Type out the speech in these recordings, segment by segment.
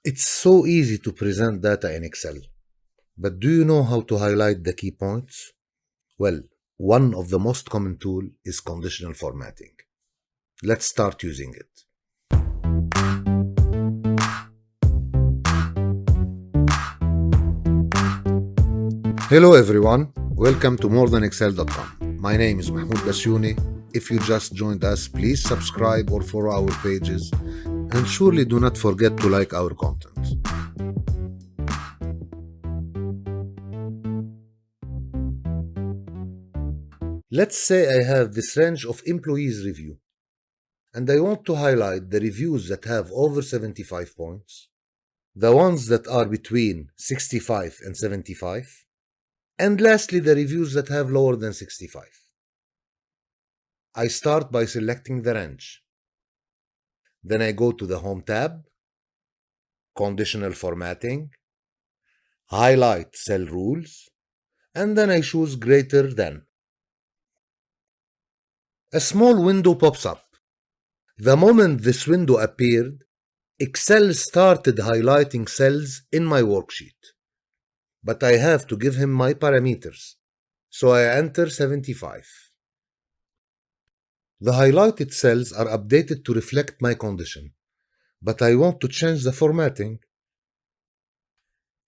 It's so easy to present data in Excel, but do you know how to highlight the key points? Well, one of the most common tools is conditional formatting. Let's start using it. Hello everyone, welcome to morethanexcel.com. My name is Mahmoud Basyouni. If you just joined us, please subscribe or follow our pages, and surely do not forget to like our content. Let's say I have this range of employees review, and I want to highlight the reviews that have over 75 points, the ones that are between 65 and 75, and lastly the reviews that have lower than 65. I start by selecting the range. Then I go to the Home tab, Conditional Formatting, highlight Cell Rules, and then I choose Greater Than. A small window pops up. The moment this window appeared, Excel started highlighting cells in my worksheet. But I have to give him my parameters, so I enter 75. The highlighted cells are updated to reflect my condition, but I want to change the formatting.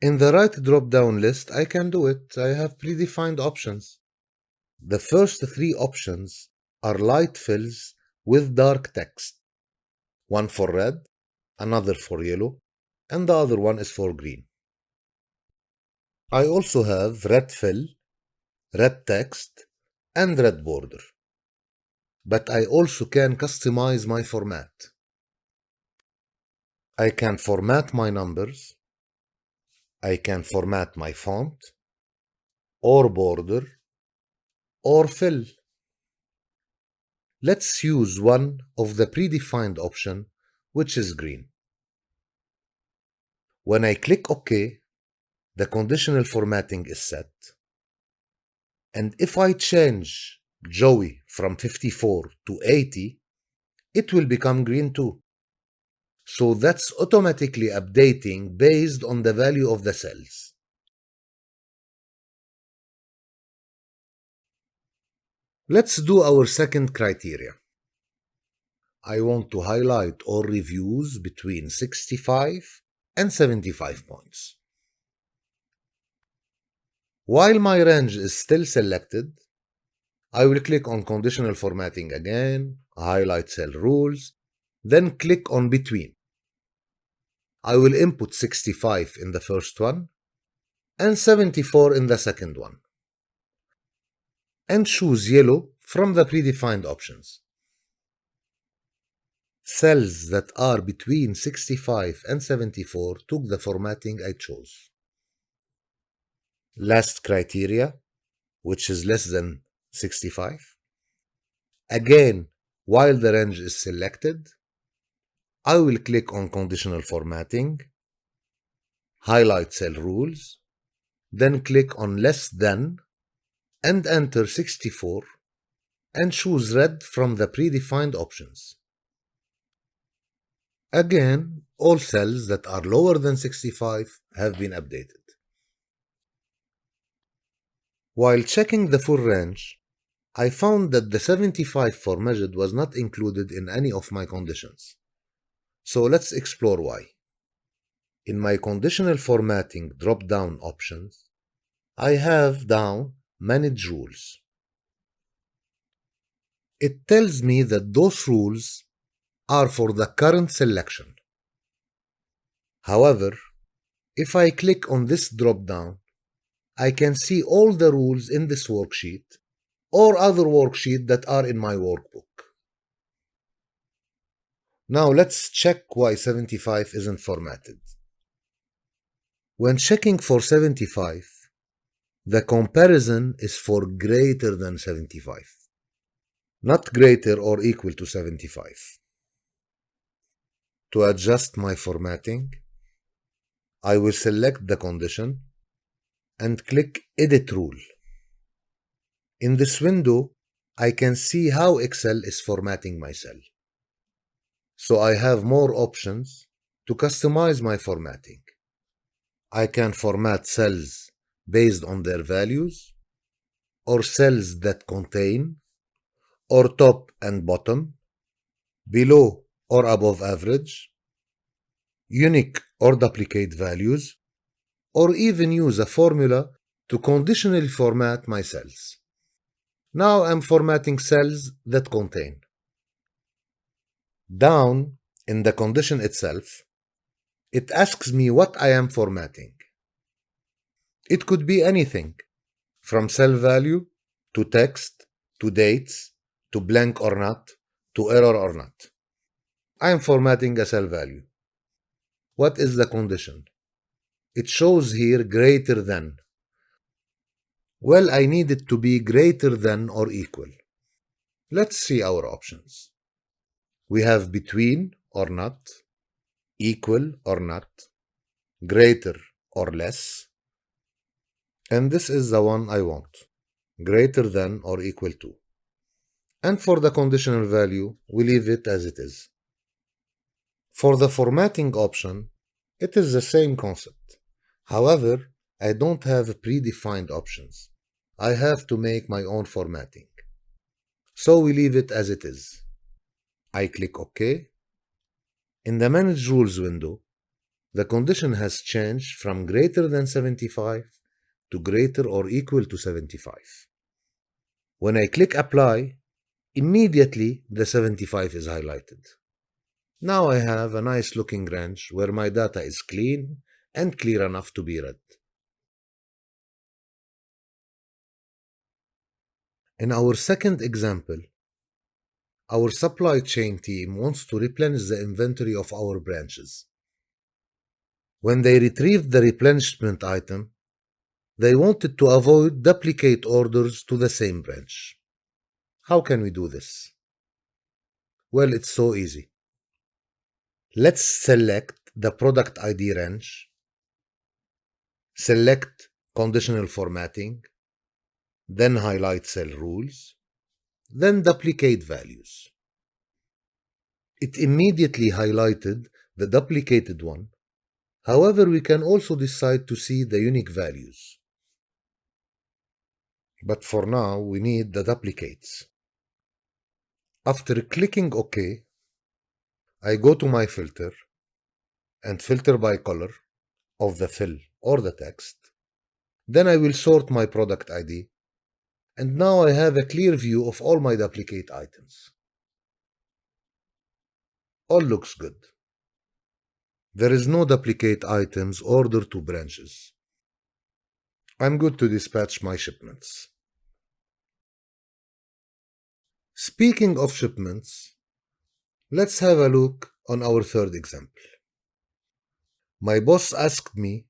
In the right drop-down list, I can do it. I have predefined options. The first three options are light fills with dark text. One for red, another for yellow, and the other one is for green. I also have red fill, red text, and red border. But I also can customize my format. I can format my numbers, I can format my font, or border, or fill. Let's use one of the predefined option, which is green. When I click OK, the conditional formatting is set. And if I change Joey from 54 to 80, it will become green too. So that's automatically updating based on the value of the cells. Let's do our second criteria. I want to highlight all reviews between 65 and 75 points. While my range is still selected, I will click on Conditional Formatting again, highlight Cell Rules, then click on Between. I will input 65 in the first one and 74 in the second one, and choose Yellow from the predefined options. Cells that are between 65 and 74 took the formatting I chose. Last criteria, which is less than 65. Again, while the range is selected, I will click on Conditional Formatting, highlight Cell Rules, then click on Less Than, and enter 64, and choose Red from the predefined options. Again, all cells that are lower than 65 have been updated. While checking the full range, I found that the 75 for measured was not included in any of my conditions. So let's explore why. In my conditional formatting drop-down options, I have down Manage Rules. It tells me that those rules are for the current selection. However, if I click on this drop-down, I can see all the rules in this worksheet or other worksheet that are in my workbook. Now let's check why 75 isn't formatted. When checking for 75, the comparison is for greater than 75, not greater or equal to 75. To adjust my formatting, I will select the condition and click Edit Rule. In this window, I can see how Excel is formatting my cell. So I have more options to customize my formatting. I can format cells based on their values, or cells that contain, or top and bottom, below or above average, unique or duplicate values, or even use a formula to conditionally format my cells. Now I'm formatting cells that contain. Down in the condition itself, it asks me what I am formatting. It could be anything, from cell value, to text, to dates, to blank or not, to error or not. I am formatting a cell value. What is the condition? It shows here greater than. Well, I need it to be greater than or equal. Let's see our options. We have between or not, equal or not, greater or less, and this is the one I want, greater than or equal to. And for the conditional value, we leave it as it is. For the formatting option, it is the same concept. However, I don't have predefined options. I have to make my own formatting. So we leave it as it is. I click OK. In the Manage Rules window, the condition has changed from greater than 75 to greater or equal to 75. When I click Apply, immediately the 75 is highlighted. Now I have a nice looking range where my data is clean and clear enough to be read. In our second example, our supply chain team wants to replenish the inventory of our branches. When they retrieved the replenishment item, they wanted to avoid duplicate orders to the same branch. How can we do this? Well, it's so easy. Let's select the product ID range, select conditional formatting, then highlight cell rules, then duplicate values. It immediately highlighted the duplicated one. However, we can also decide to see the unique values. But for now, we need the duplicates. After clicking OK, I go to my filter and filter by color of the fill or the text. Then I will sort my product ID, and now I have a clear view of all my duplicate items. All looks good. There is no duplicate items ordered to branches. I'm good to dispatch my shipments. Speaking of shipments, let's have a look on our third example. My boss asked me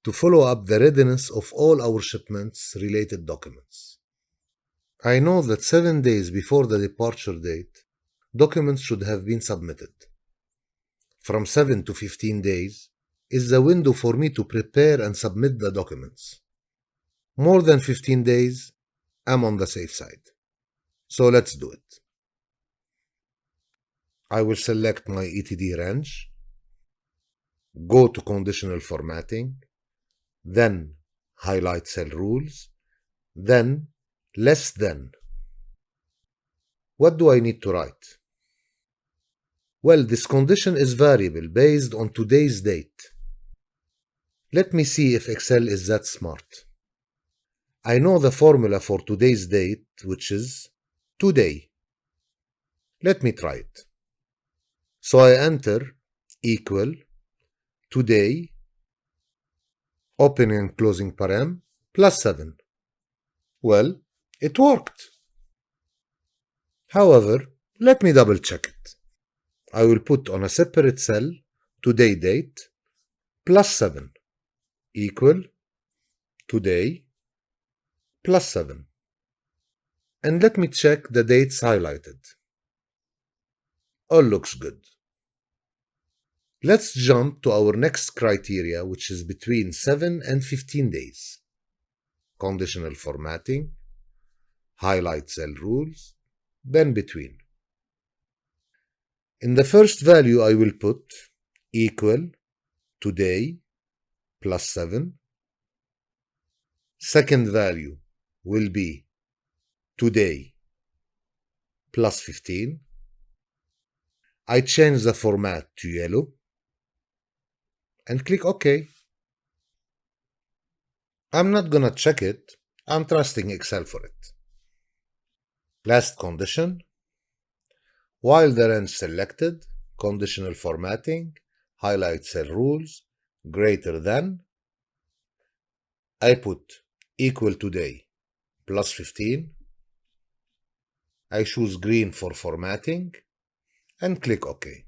to follow up the readiness of all our shipments related documents. I know that 7 days before the departure date, documents should have been submitted. From 7 to 15 days is the window for me to prepare and submit the documents. More than 15 days, I'm on the safe side. So let's do it. I will select my ETD range, go to conditional formatting, then highlight cell rules, then less than. What do I need to write? Well, this condition is variable based on today's date. Let me see if Excel is that smart. I know the formula for today's date, which is today. Let me try it. So I enter equal today, opening and closing param, plus 7. Well, it worked. However, let me double check it. I will put on a separate cell today date plus 7 equal today plus 7. And let me check the dates highlighted. All looks good. Let's jump to our next criteria, which is between 7 and 15 days. Conditional formatting, highlight cell rules, then between. In the first value I will put equal today plus 7. Second value will be today plus 15. I change the format to yellow and click OK. I'm not gonna check it. I'm trusting Excel for it. Last condition. While the range selected, conditional formatting, highlight cell rules, greater than, I put equal today plus 15. I choose green for formatting and click OK.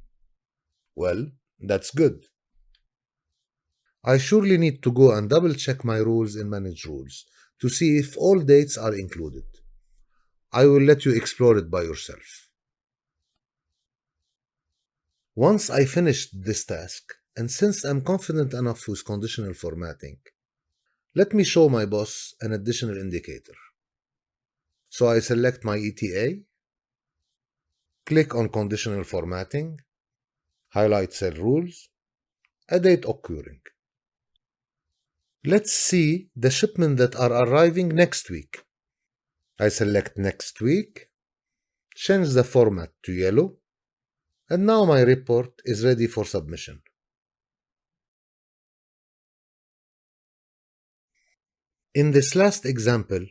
Well, that's good. I surely need to go and double check my rules in Manage Rules to see if all dates are included. I will let you explore it by yourself. Once I finished this task, and since I'm confident enough with conditional formatting, let me show my boss an additional indicator. So I select my ETA, click on Conditional Formatting, highlight Cell Rules, a date occurring. Let's see the shipments that are arriving next week. I select Next Week, change the format to yellow, and now my report is ready for submission. In this last example,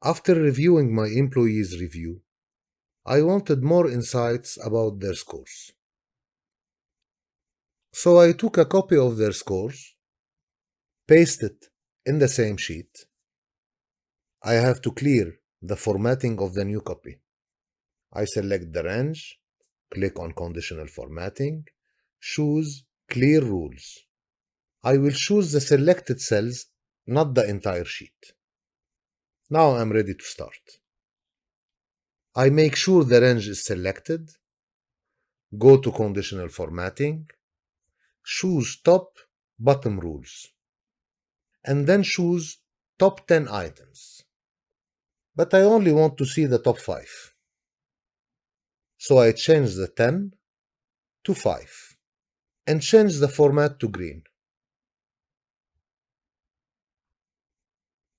after reviewing my employees' review, I wanted more insights about their scores. So I took a copy of their scores, pasted it in the same sheet. I have to clear the formatting of the new copy. I select the range, click on Conditional Formatting, choose Clear Rules. I will choose the selected cells, not the entire sheet. Now I'm ready to start. I make sure the range is selected, go to Conditional Formatting, choose Top, Bottom Rules, and then choose Top 10 items. But I only want to see the top 5. So I change the 10 to 5 and change the format to green.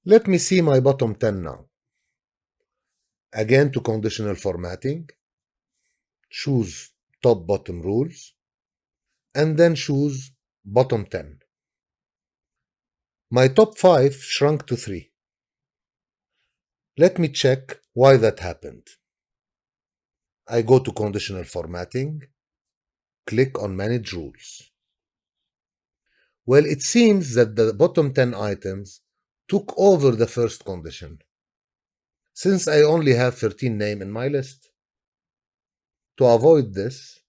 Let me see my bottom 10 now. Again to Conditional Formatting, choose Top Bottom Rules, and then choose Bottom 10. My top 5 shrunk to 3. Let me check why that happened. I go to Conditional Formatting, click on Manage Rules. Well, it seems that the bottom 10 items took over the first condition, since I only have 13 names in my list. To avoid this,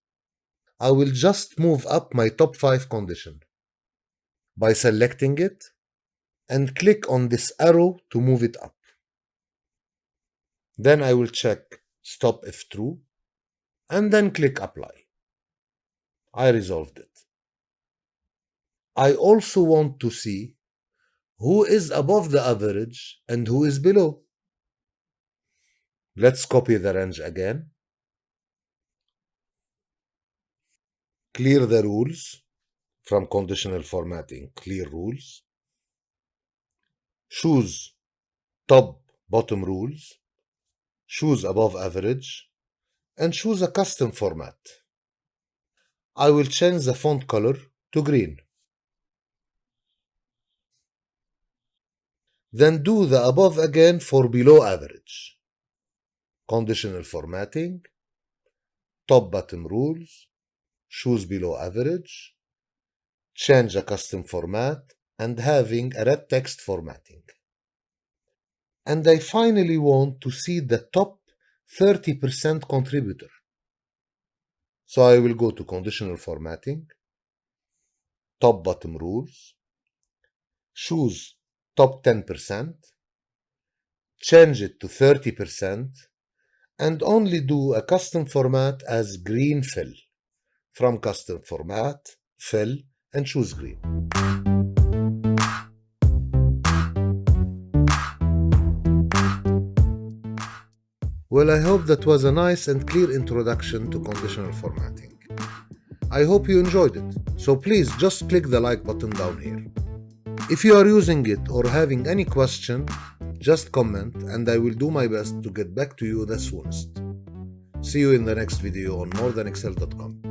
I will just move up my top 5 condition by selecting it and click on this arrow to move it up. Then I will check Stop if true and then click Apply. I resolved it. I also want to see who is above the average and who is below. Let's copy the range again. Clear the rules from Conditional Formatting, Clear Rules. Choose Top Bottom Rules. Choose Above Average. And choose a custom format. I will change the font color to green. Then do the above again for below average. Conditional Formatting, Top Bottom Rules, choose below average, change a custom format, and having a red text formatting. And I finally want to see the top 30% contributor. So I will go to Conditional Formatting, Top Bottom Rules, choose top 10%, change it to 30%, and only do a custom format as green fill. From Custom Format, Fill, and choose green. Well, I hope that was a nice and clear introduction to conditional formatting. I hope you enjoyed it, so please just click the like button down here. If you are using it or having any question, just comment and I will do my best to get back to you the soonest. See you in the next video on morethanexcel.com.